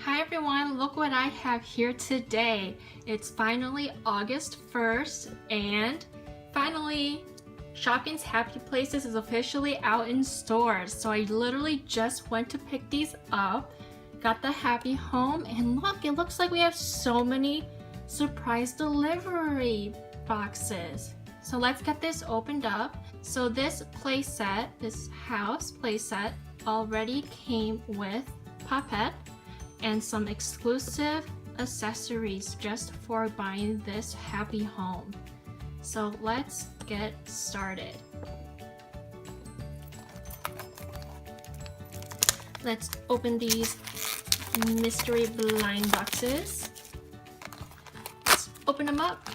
Hi everyone, look what I have here today. It's finally August 1st and finally Shopkins Happy Places is officially out in stores. So I literally just went to pick these up, got the Happy Home, and look, it looks like we have so many surprise delivery boxes. So let's get this opened up. So this playset, this house playset, already came with Puppet and some exclusive accessories just for buying this Happy Home. So let's get started. Let's open these mystery blind boxes. Let's open them up.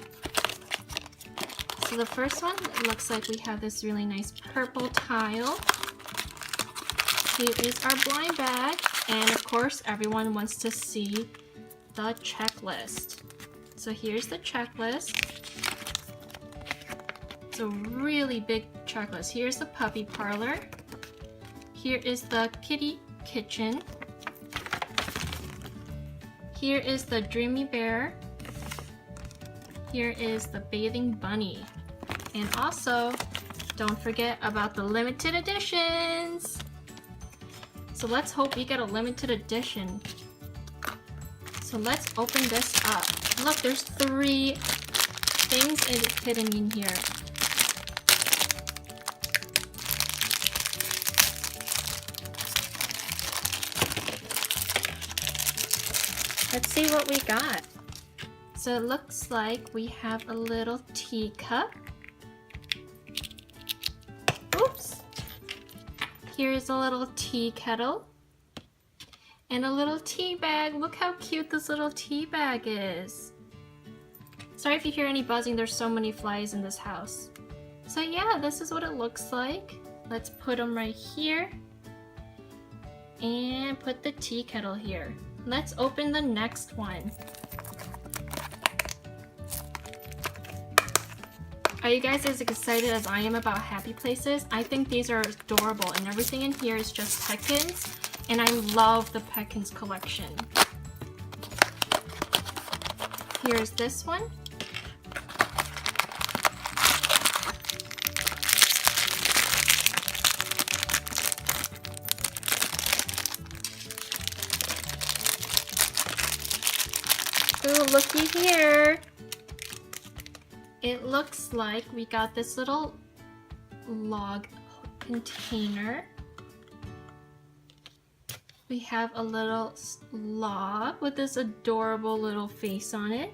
So the first one, it looks like we have this really nice purple tile. Here is our blind bag, and of course everyone wants to see the checklist. So here's the checklist. It's a really big checklist. Here's the puppy parlor. Here is the kitty kitchen. Here is the dreamy bear. Here is the bathing bunny. And also, don't forget about the limited editions. So let's hope we get a limited edition. So let's open this up. Look, there's 3 things hidden in here. Let's see what we got. So it looks like we have a little teacup. Oops. Here's a little tea kettle and a little tea bag. Look how cute this little tea bag is. Sorry if you hear any buzzing, there's so many flies in this house. So yeah, this is what it looks like. Let's put them right here and put the tea kettle here. Let's open the next one. Are you guys as excited as I am about Happy Places? I think these are adorable and everything in here is just Petkins, and I love the Petkins collection. Here's this one. Ooh, looky here. It looks like we got this little log container. We have a little log with this adorable little face on it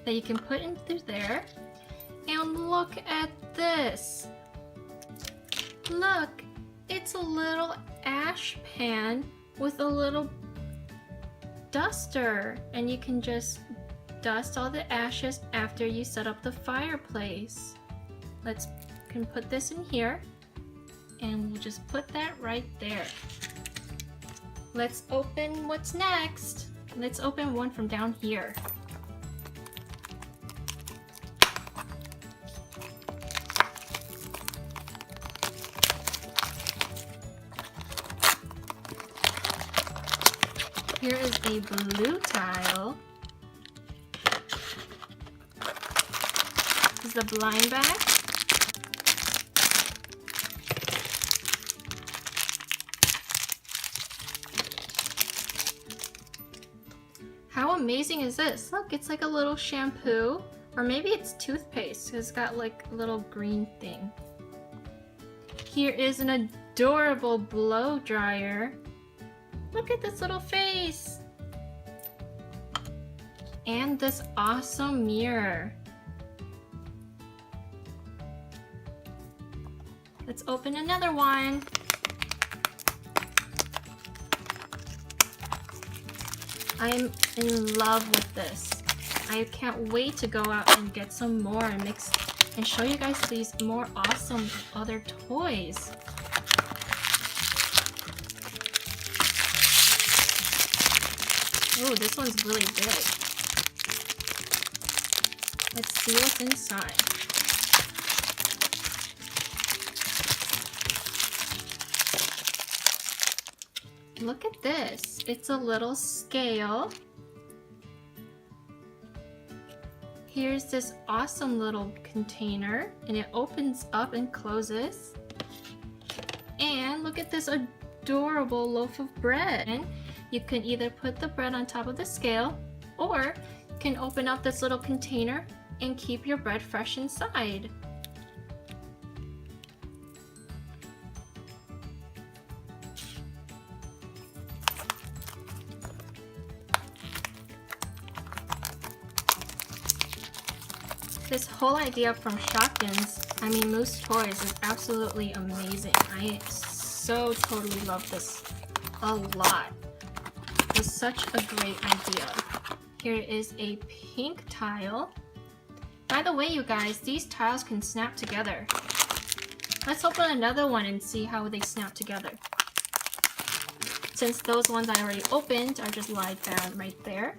that you can put in through there. And look at this. Look, it's a little ash pan with a little duster, and you can just dust all the ashes after you set up the fireplace. Can put this in here, and we'll just put that right there. Let's open what's next. Let's open one from down here. Here is a blue tile. This is the blind bag. How amazing is this? Look, it's like a little shampoo, or maybe it's toothpaste. It's got like a little green thing. Here is an adorable blow dryer. Look at this little face. And this awesome mirror. Let's open another one. I'm in love with this. I can't wait to go out and get some more and mix and show you guys these more awesome other toys. Oh, this one's really big. Let's see what's inside. Look at this. it's a little scale. Here's this awesome little container, and it opens up and closes. And look at this adorable loaf of bread. And you can either put the bread on top of the scale, or you can open up this little container and keep your bread fresh inside. This whole idea from Shopkins, Moose Toys, is absolutely amazing. I so totally love this a lot. It's such a great idea. Here is a pink tile. By the way, you guys, these tiles can snap together. Let's open another one and see how they snap together. Since those ones I already opened are just lied down right there.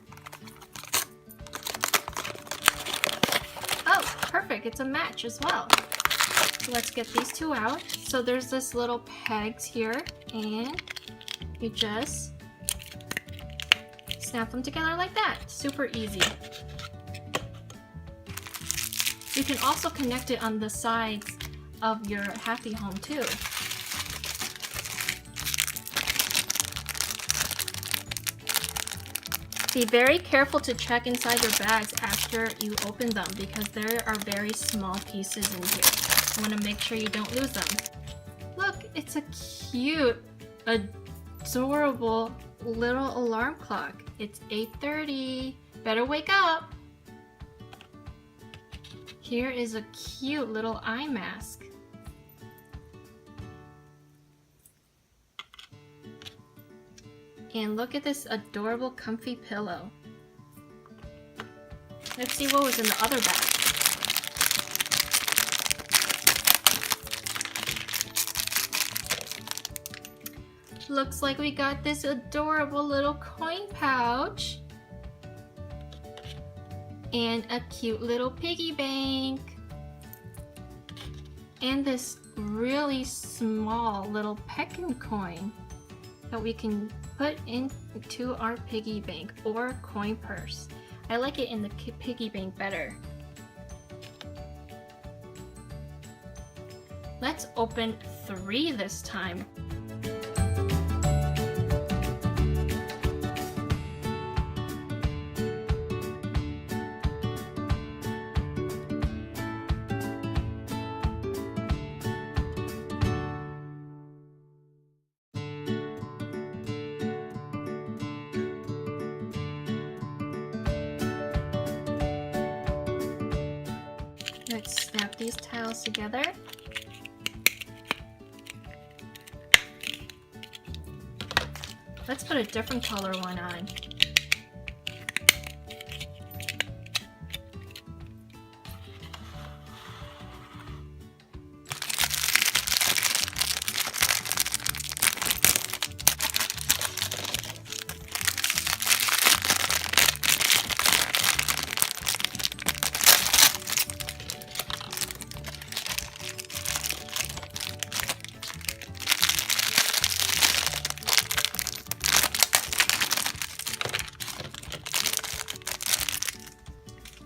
Oh, perfect, it's a match as well. So let's get these two out. So there's this little pegs here, and you just snap them together like that. Super easy. You can also connect it on the sides of your happy home too. Be very careful to check inside your bags after you open them, because there are very small pieces in here. You want to make sure you don't lose them. Look, it's a cute, adorable little alarm clock. It's 8:30. Better wake up. Here is a cute little eye mask. And look at this adorable comfy pillow. Let's see what was in the other bag. Looks like we got this adorable little coin pouch. And a cute little piggy bank. And this really small little peckin coin that we can put into our piggy bank or coin purse. I like it in the piggy bank better. Let's open 3 this time. Let's snap these tiles together. Let's put a different color one on.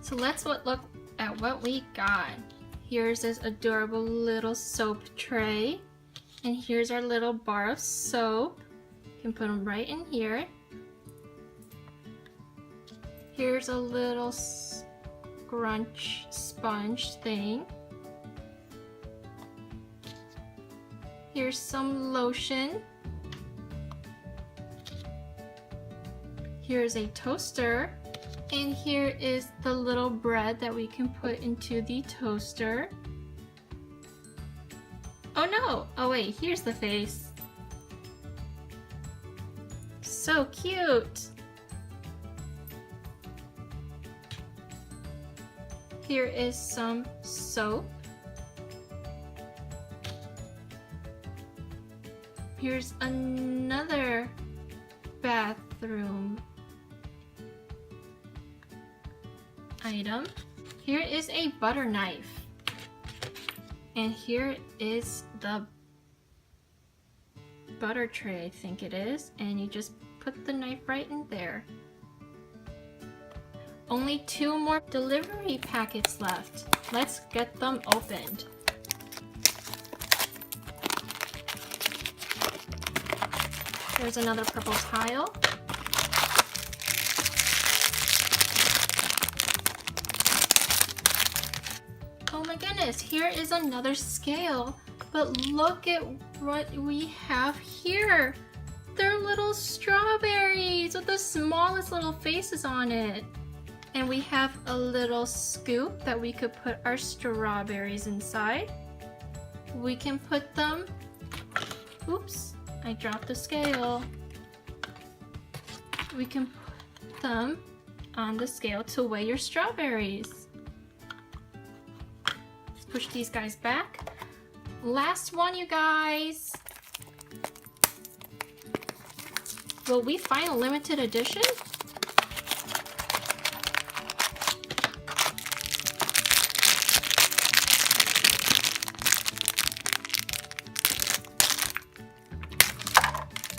So let's look at what we got. Here's this adorable little soap tray. And here's our little bar of soap. You can put them right in here. Here's a little scrunch sponge thing. Here's some lotion. Here's a toaster. And here is the little bread that we can put into the toaster. Oh no! Oh wait, here's the face. So cute! Here is some soap. Here's another bathroom item. Here is a butter knife. And here is the butter tray, I think it is. And you just put the knife right in there. Only 2 more delivery packets left. Let's get them opened. There's another purple tile. Oh my goodness, here is another scale. But look at what we have here. They're little strawberries with the smallest little faces on it. And we have a little scoop that we could put our strawberries inside. We can put them, oops, I dropped the scale. We can put them on the scale to weigh your strawberries. Let's push these guys back. Last one, you guys. Will we find a limited edition?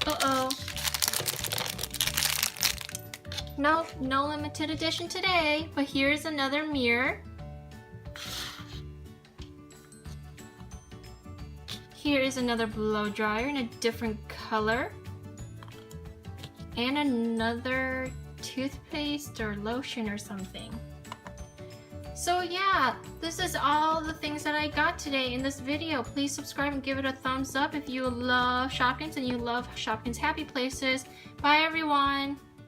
Uh-oh. Nope, no limited edition today, but here's another mirror. Here is another blow dryer in a different color. And another toothpaste or lotion or something. So yeah, this is all the things that I got today in this video. Please subscribe and give it a thumbs up if you love Shopkins and you love Shopkins Happy Places. Bye everyone!